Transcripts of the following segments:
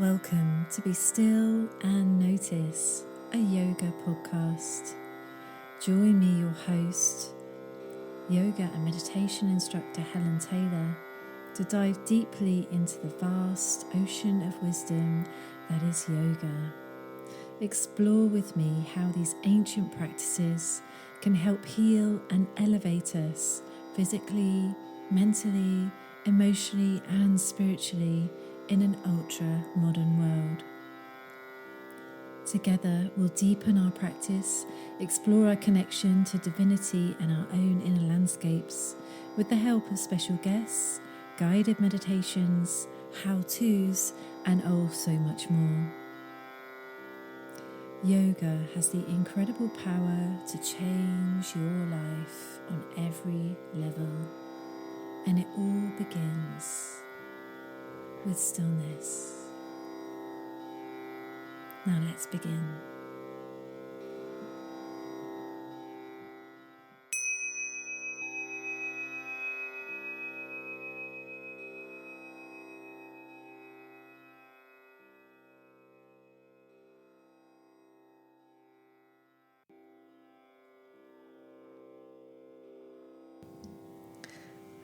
Welcome to Be Still and Notice, a yoga podcast. Join me, your host, yoga and meditation instructor Helen Taylor, to dive deeply into the vast ocean of wisdom that is yoga. Explore with me how these ancient practices can help heal and elevate us physically, mentally, emotionally, and spiritually in an ultra-modern world. Together, we'll deepen our practice, explore our connection to divinity and our own inner landscapes with the help of special guests, guided meditations, how-tos, and oh, so much more. Yoga has the incredible power to change your life on every level, and it all begins with stillness. Now let's begin.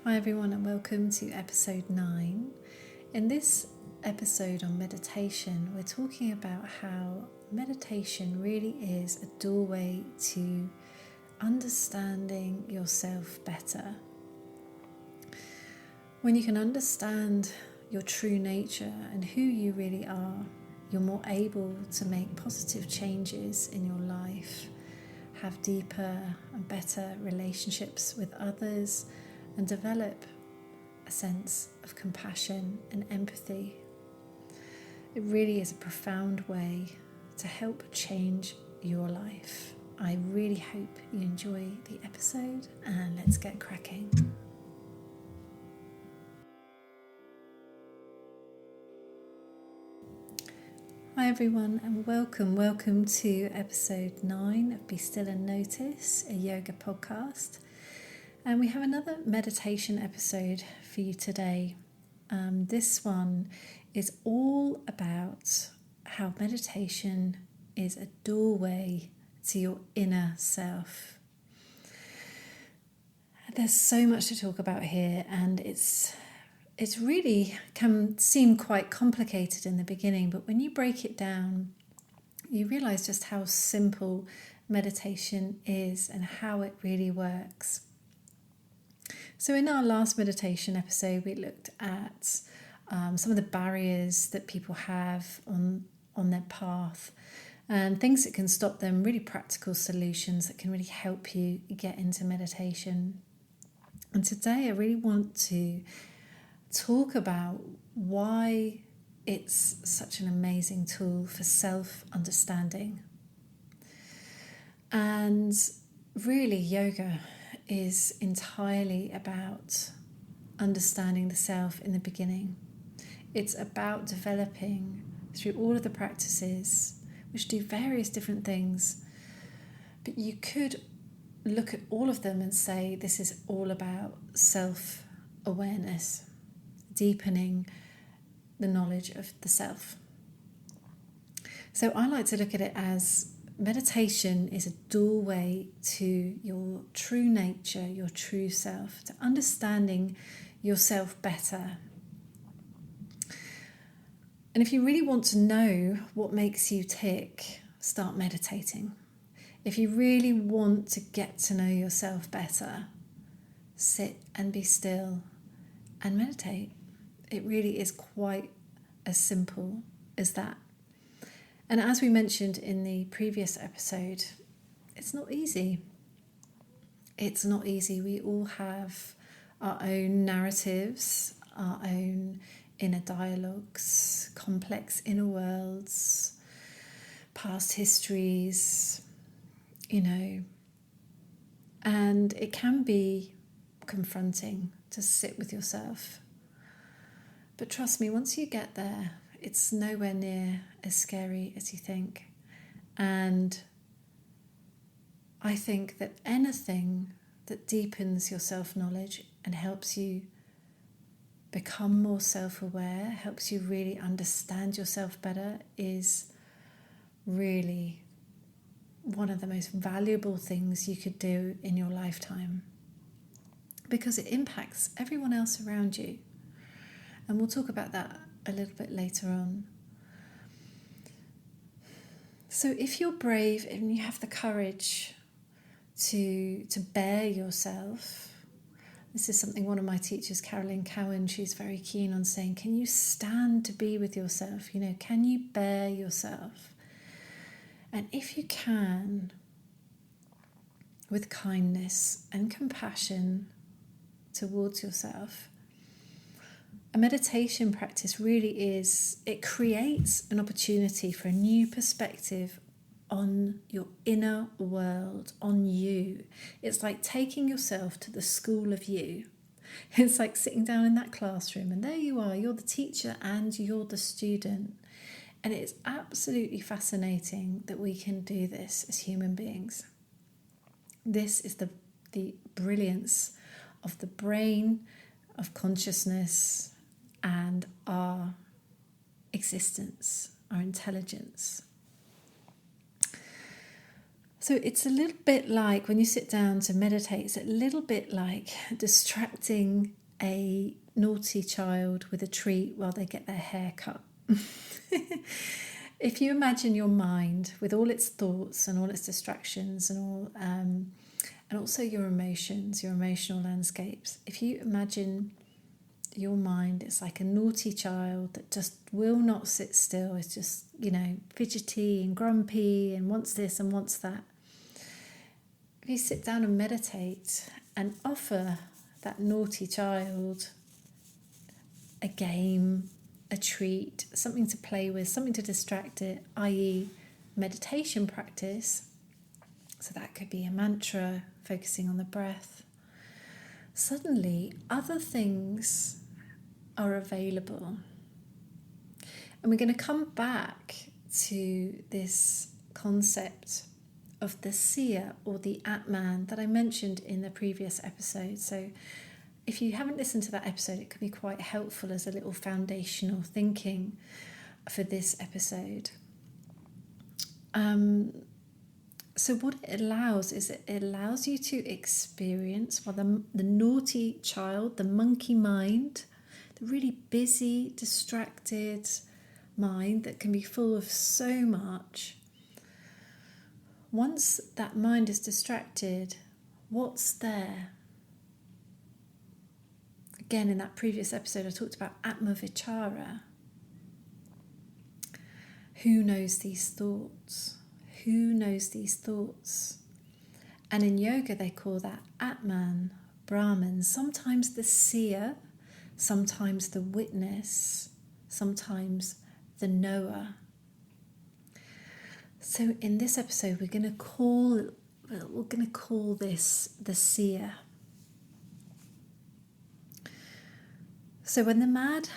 Hi everyone, and welcome to episode 9. In this episode on meditation, we're talking about how meditation really is a doorway to understanding yourself better. When you can understand your true nature and who you really are, you're more able to make positive changes in your life, have deeper and better relationships with others, and develop a sense of compassion and empathy. It really is a profound way to help change your life. I really hope you enjoy the episode, and let's get cracking. Hi everyone, and welcome to episode 9 of Be Still and Notice, a yoga podcast. And we have another meditation episode for you today. This one is all about how meditation is a doorway to your inner self. There's so much to talk about here, and it's really can seem quite complicated in the beginning, but when you break it down, you realize just how simple meditation is and how it really works. So in our last meditation episode, we looked at some of the barriers that people have on their path and things that can stop them, really practical solutions that can really help you get into meditation. And today I really want to talk about why it's such an amazing tool for self-understanding. And really, yoga is entirely about understanding the self in the beginning. It's about developing through all of the practices, which do various different things, but you could look at all of them and say this is all about self-awareness, deepening the knowledge of the self. So I like to look at it as meditation is a doorway to your true nature, your true self, to understanding yourself better. And if you really want to know what makes you tick, start meditating. If you really want to get to know yourself better, sit and be still and meditate. It really is quite as simple as that. And as we mentioned in the previous episode, it's not easy. It's not easy. We all have our own narratives, our own inner dialogues, complex inner worlds, past histories, and it can be confronting to sit with yourself. But trust me, once you get there, it's nowhere near as scary as you think. And I think that anything that deepens your self-knowledge and helps you become more self-aware, helps you really understand yourself better, is really one of the most valuable things you could do in your lifetime, because it impacts everyone else around you. And we'll talk about that a little bit later on. So if you're brave and you have the courage to bear yourself, this is something one of my teachers, Carolyn Cowan, she's very keen on saying, can you stand to be with yourself? Can you bear yourself? And if you can, with kindness and compassion towards yourself, a meditation practice really it creates an opportunity for a new perspective on your inner world, on you. It's like taking yourself to the school of you. It's like sitting down in that classroom and there you are, you're the teacher and you're the student. And it's absolutely fascinating that we can do this as human beings. This is the brilliance of the brain, of consciousness, and our existence, our intelligence. So it's a little bit like when you sit down to meditate, it's a little bit like distracting a naughty child with a treat while they get their hair cut. If you imagine your mind with all its thoughts and all its distractions and also your emotions, your emotional landscapes, if you imagine your mind, it's like a naughty child that just will not sit still. It's just, fidgety and grumpy and wants this and wants that. If you sit down and meditate and offer that naughty child a game, a treat, something to play with, something to distract it, i.e. meditation practice, so that could be a mantra, focusing on the breath, suddenly other things are available. And we're going to come back to this concept of the seer or the Atman that I mentioned in the previous episode. So if you haven't listened to that episode, it could be quite helpful as a little foundational thinking for this episode. So what it allows is it allows you to experience, the naughty child, the monkey mind, the really busy, distracted mind that can be full of so much. Once that mind is distracted, what's there? Again, in that previous episode, I talked about Atma Vichara. Who knows these thoughts? Who knows these thoughts? And in yoga, they call that Atman, Brahman, sometimes the seer, sometimes the witness, sometimes the knower. So in this episode, we're going to call this the seer. So when the mad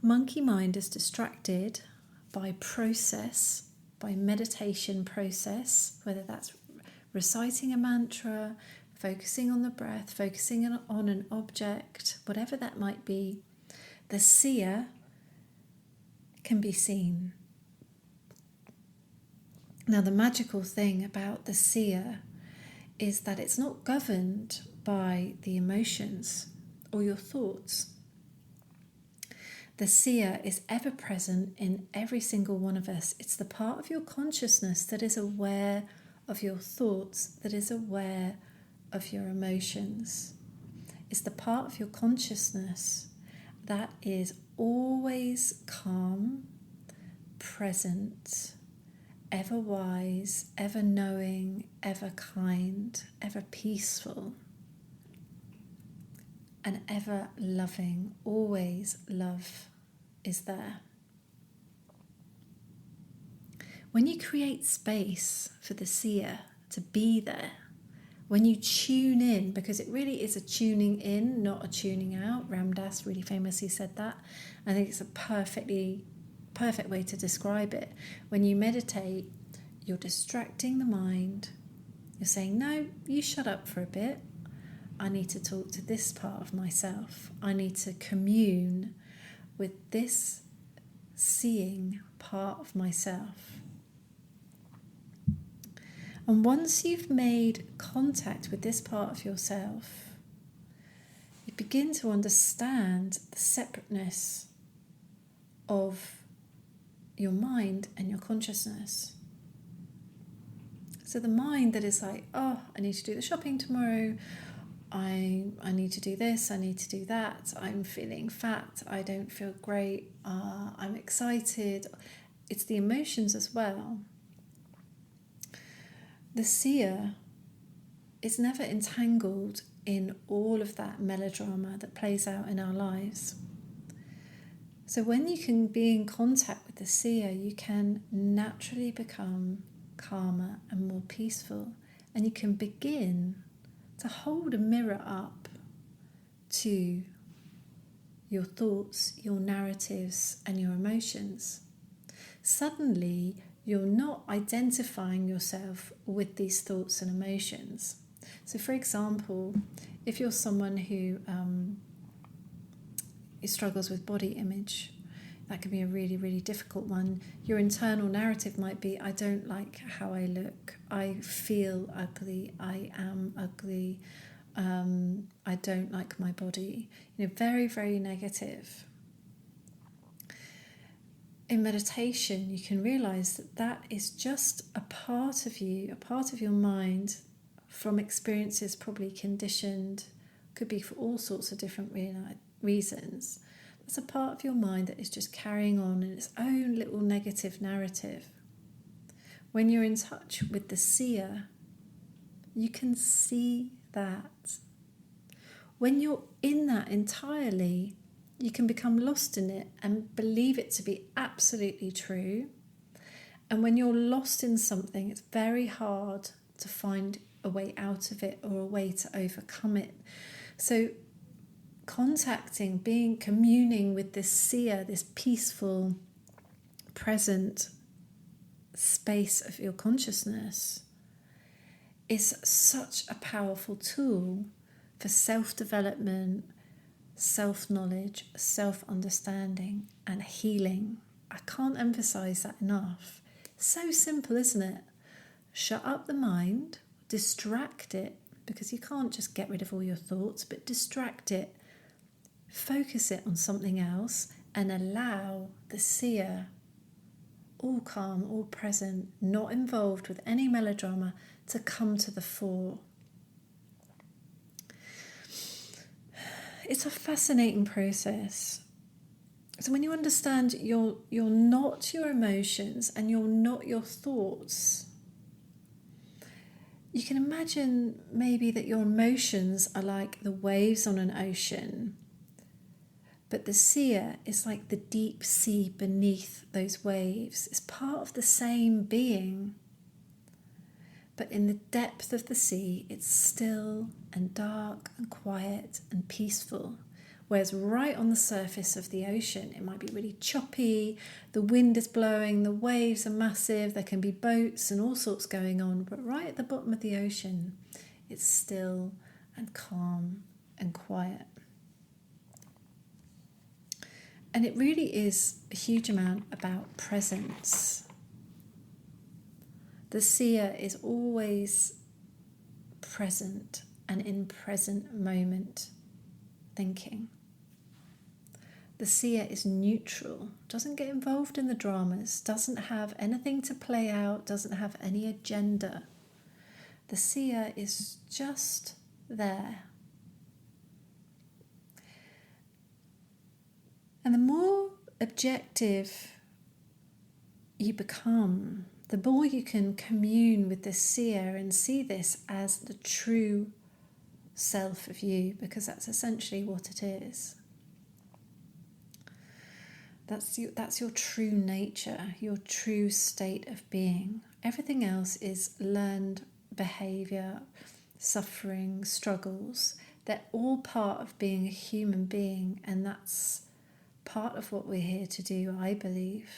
monkey mind is distracted by process, by meditation process, whether that's reciting a mantra, focusing on the breath, focusing on an object, whatever that might be, the seer can be seen. Now, the magical thing about the seer is that it's not governed by the emotions or your thoughts. The seer is ever present in every single one of us. It's the part of your consciousness that is aware of your thoughts, that is aware of your emotions. It's the part of your consciousness that is always calm, present, ever wise, ever knowing, ever kind, ever peaceful, and ever loving. Always love is there. When you create space for the seer to be there, when you tune in, because it really is a tuning in, not a tuning out. Ram Dass really famously said that. I think it's a perfect way to describe it. When you meditate, you're distracting the mind. You're saying, no, you shut up for a bit. I need to talk to this part of myself. I need to commune with this seeing part of myself. And once you've made contact with this part of yourself, you begin to understand the separateness of your mind and your consciousness. So the mind that is like, oh, I need to do the shopping tomorrow, I need to do this, I need to do that, I'm feeling fat, I don't feel great, I'm excited. It's the emotions as well. The seer is never entangled in all of that melodrama that plays out in our lives. So when you can be in contact with the seer, you can naturally become calmer and more peaceful, and you can begin to hold a mirror up to your thoughts, your narratives, and your emotions. Suddenly, you're not identifying yourself with these thoughts and emotions. So, for example, if you're someone who struggles with body image, that can be a really, really difficult one. Your internal narrative might be, I don't like how I look, I feel ugly, I am ugly, I don't like my body. Very, very negative. In meditation, you can realize that that is just a part of you, a part of your mind from experiences probably conditioned, could be for all sorts of different reasons. It's a part of your mind that is just carrying on in its own little negative narrative. When you're in touch with the seer, you can see that. When you're in that entirely, you can become lost in it and believe it to be absolutely true. And when you're lost in something, it's very hard to find a way out of it or a way to overcome it. So communing with this seer, this peaceful, present space of your consciousness is such a powerful tool for self-development, self-knowledge, self-understanding, and healing. I can't emphasize that enough. So simple, isn't it? Shut up the mind, distract it, because you can't just get rid of all your thoughts, but distract it, focus it on something else, and allow the seer, all calm, all present, not involved with any melodrama, to come to the fore. It's a fascinating process. So when you understand you're not your emotions and you're not your thoughts, you can imagine maybe that your emotions are like the waves on an ocean, but the seer is like the deep sea beneath those waves. It's part of the same being, but in the depth of the sea, it's still and dark and quiet and peaceful. Whereas right on the surface of the ocean, it might be really choppy, the wind is blowing, the waves are massive, there can be boats and all sorts going on. But right at the bottom of the ocean, it's still and calm and quiet. And it really is a huge amount about presence. The seer is always present and in present moment thinking. The seer is neutral, doesn't get involved in the dramas, doesn't have anything to play out, doesn't have any agenda. The seer is just there. And the more objective you become, the more you can commune with the seer and see this as the true self of you, because that's essentially what it is. That's your true nature, your true state of being. Everything else is learned behaviour, suffering, struggles. They're all part of being a human being, and that's part of what we're here to do, I believe,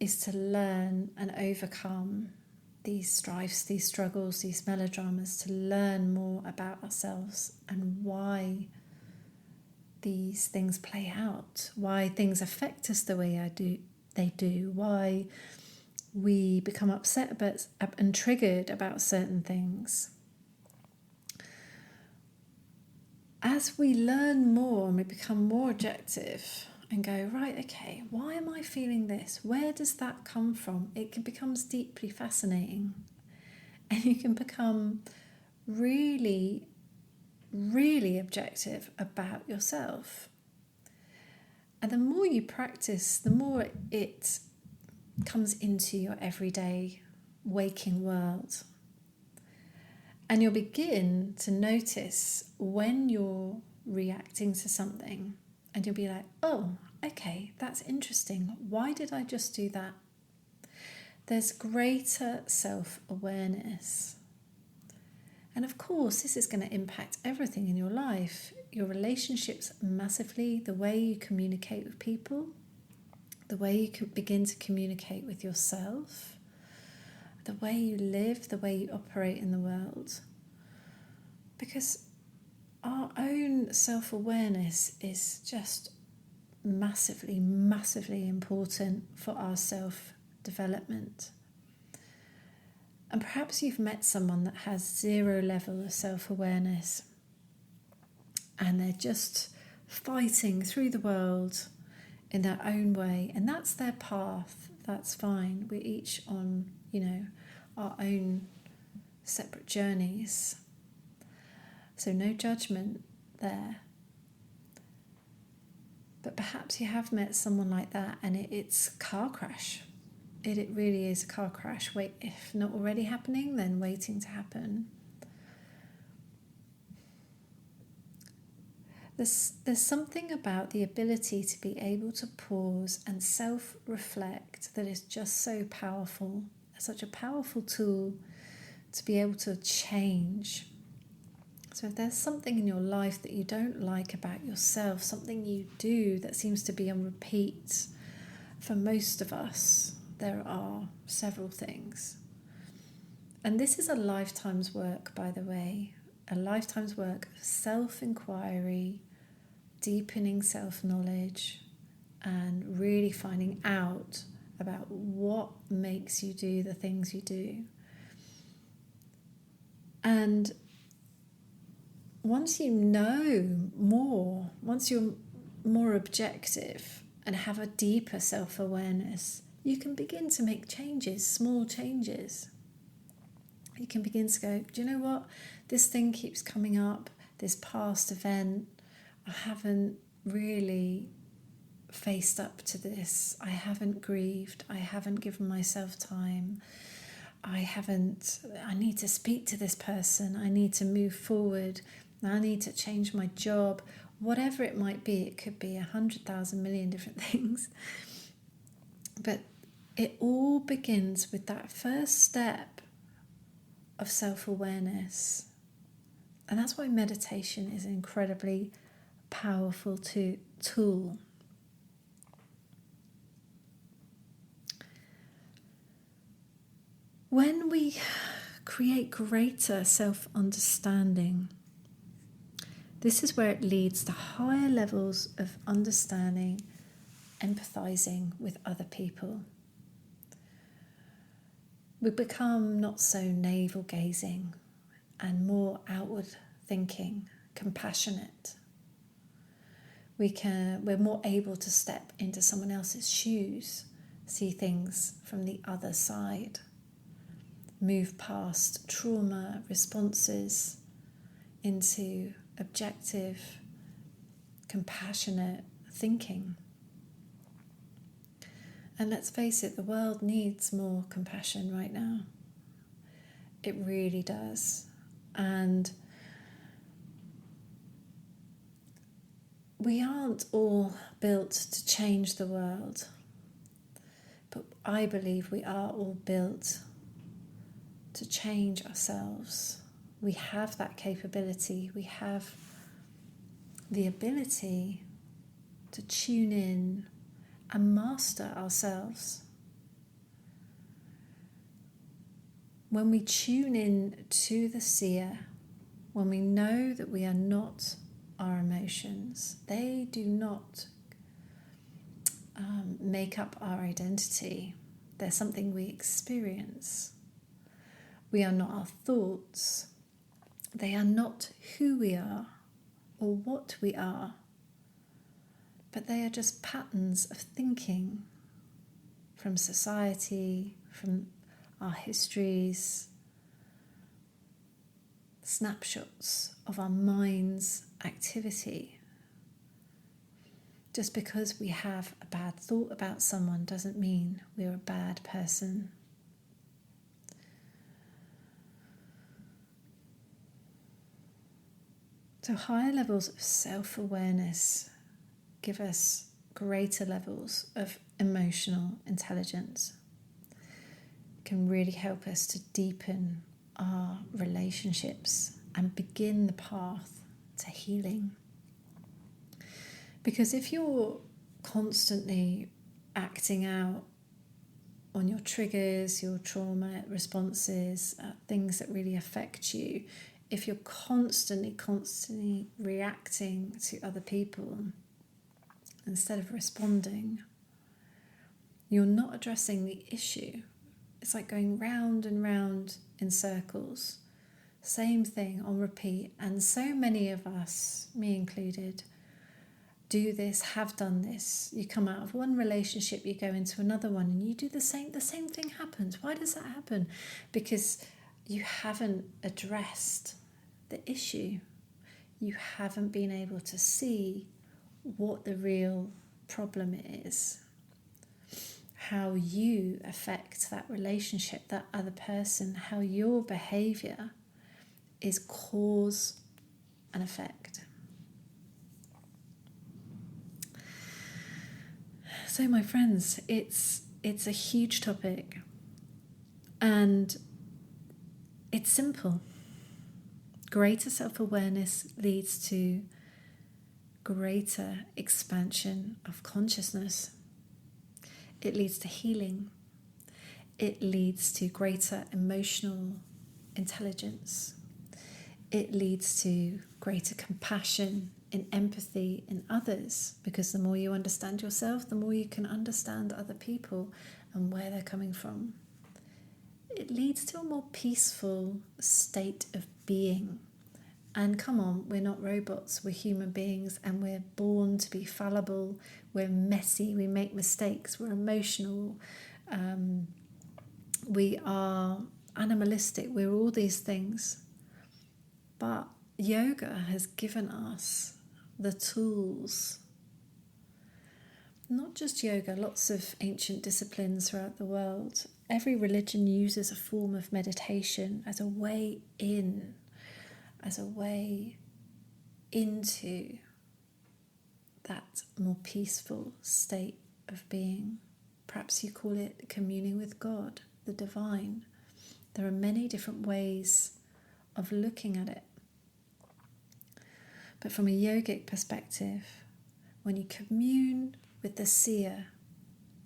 is to learn and overcome these strifes, these struggles, these melodramas, to learn more about ourselves and why these things play out, why things affect us the way they do, why we become upset about and triggered about certain things. As we learn more and we become more objective and go, right, okay, why am I feeling this? Where does that come from? It becomes deeply fascinating, and you can become really, really objective about yourself. And the more you practice, the more it comes into your everyday waking world. And you'll begin to notice when you're reacting to something, and you'll be like, oh, okay, that's interesting. Why did I just do that? There's greater self-awareness. And of course, this is going to impact everything in your life, your relationships massively, the way you communicate with people, the way you can begin to communicate with yourself, the way you live, the way you operate in the world. Because our own self-awareness is just massively, massively important for our self-development. And perhaps you've met someone that has zero level of self-awareness, and they're just fighting through the world in their own way, and that's their path. That's fine. We're each on, our own separate journeys. So no judgment there. But perhaps you have met someone like that, and it's a car crash. It really is a car crash. Wait, if not already happening, then waiting to happen. There's something about the ability to be able to pause and self-reflect that is just so powerful. Such a powerful tool to be able to change. So if there's something in your life that you don't like about yourself, something you do that seems to be on repeat, for most of us, there are several things. And this is a lifetime's work, by the way, a lifetime's work of self-inquiry, deepening self-knowledge, and really finding out about what makes you do the things you do. And once you know more, once you're more objective and have a deeper self-awareness, you can begin to make changes, small changes. You can begin to go, do you know what? This thing keeps coming up, this past event. I haven't really faced up to this. I haven't grieved. I haven't given myself time. I need to speak to this person. I need to move forward. I need to change my job. Whatever it might be, it could be 100,000 million different things. But it all begins with that first step of self-awareness. And that's why meditation is an incredibly powerful tool. When we create greater self-understanding, this is where it leads to higher levels of understanding, empathizing with other people. We become not so navel-gazing and more outward thinking, compassionate. We're more able to step into someone else's shoes, see things from the other side, move past trauma responses into objective, compassionate thinking. And let's face it, the world needs more compassion right now. It really does. And we aren't all built to change the world, but I believe we are all built to change ourselves. We have that capability. We have the ability to tune in and master ourselves. when we tune in to the seer, when we know that we are not our emotions, they do not make up our identity. They're something we experience. We are not our thoughts. They are not who we are or what we are, but they are just patterns of thinking from society, from our histories, snapshots of our mind's activity. Just because we have a bad thought about someone doesn't mean we're a bad person. So higher levels of self-awareness give us greater levels of emotional intelligence. Can really help us to deepen our relationships and begin the path to healing. Because if you're constantly acting out on your triggers, your trauma responses, things that really affect you, if you're constantly reacting to other people instead of responding, you're not addressing the issue. It's like going round and round in circles. Same thing on repeat. And so many of us, me included, do this, have done this. You come out of one relationship, you go into another one, and you do the same thing happens. Why does that happen? Because you haven't addressed the issue. You haven't been able to see what the real problem is, how you affect that relationship, that other person, how your behavior is cause and effect. So my friends, it's a huge topic, and it's simple. Greater self-awareness leads to greater expansion of consciousness. It leads to healing. It leads to greater emotional intelligence. It leads to greater compassion and empathy in others, because the more you understand yourself, the more you can understand other people and where they're coming from. It leads to a more peaceful state of being. And come on, we're not robots, we're human beings, and we're born to be fallible, we're messy, we make mistakes, we're emotional, we are animalistic, we're all these things. But yoga has given us the tools. Not just yoga, lots of ancient disciplines throughout the world. Every religion uses a form of meditation as a way in, as a way into that more peaceful state of being. Perhaps you call it communing with God, the divine. There are many different ways of looking at it. But from a yogic perspective, when you commune with the seer,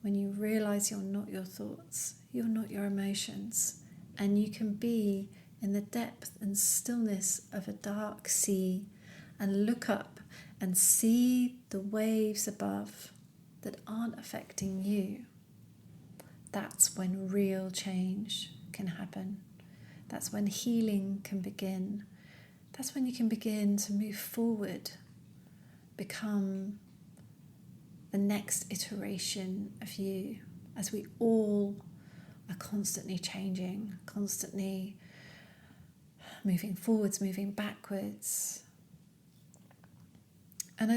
when you realize you're not your thoughts, you're not your emotions, and you can be in the depth and stillness of a dark sea and look up and see the waves above that aren't affecting you, that's when real change can happen. That's when healing can begin. That's when you can begin to move forward, become the next iteration of you, as we all are constantly changing, constantly moving forwards, moving backwards. And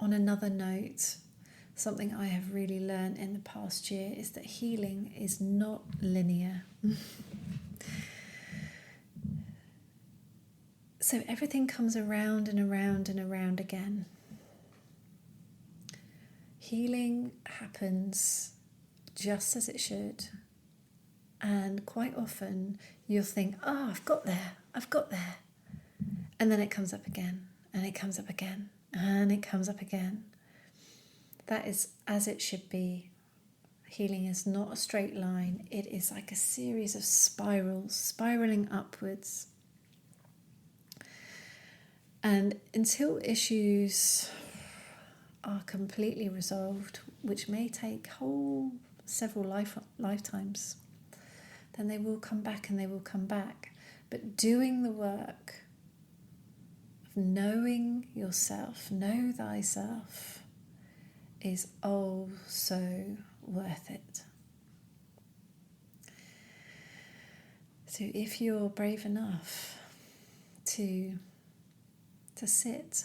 on another note, something I have really learned in the past year is that healing is not linear. So everything comes around and around and around again. Healing happens just as it should. And quite often you'll think, I've got there. And then it comes up again, and it comes up again, and it comes up again. That is as it should be. Healing is not a straight line. It is like a series of spirals, spiraling upwards. And until issues are completely resolved, which may take several lifetimes, then they will come back and they will come back. But doing the work of knowing yourself, know thyself, is oh so worth it. So if you're brave enough to sit,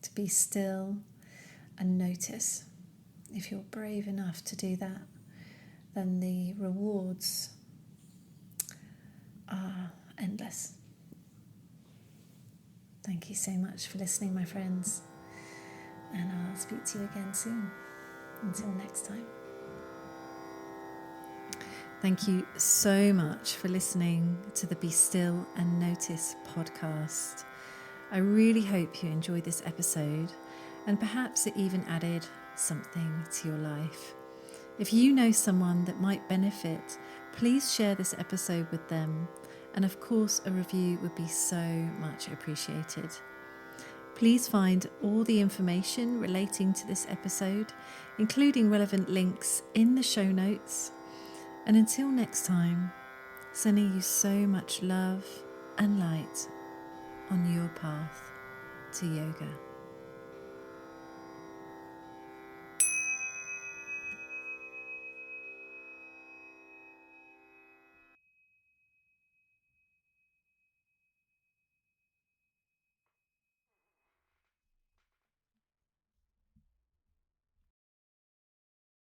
to be still and notice, if you're brave enough to do that, then the rewards are endless. Thank you so much for listening, my friends, and I'll speak to you again soon. Until next time. Thank you so much for listening to the Be Still and Notice podcast. I really hope you enjoyed this episode, and perhaps it even added something to your life. If you know someone that might benefit, please share this episode with them, and of course a review would be so much appreciated. Please find all the information relating to this episode, including relevant links, in the show notes. And until next time, sending you so much love and light on your path to yoga.